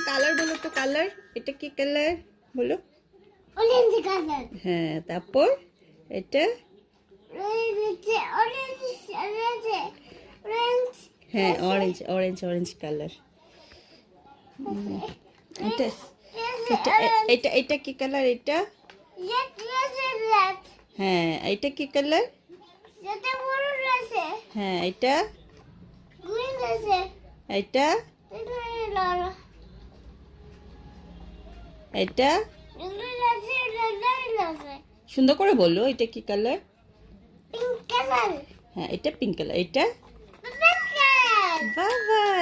Colour বলো তো, colour এটা কি কালার বলো? Orange colour. হ্যাঁ, তারপর এটা হ্যাঁ অরেঞ্জ অরেঞ্জ অরেঞ্জ কালার। এটা এটা এটা এটা কি কালার? এটা হ্যাঁ, এটা কি কালার? হ্যাঁ, এটা এটা এটা সুন্দর করে বলো, এটা কি কালার? হ্যাঁ, এটা পিঙ্ক কালার। এটা বাবা।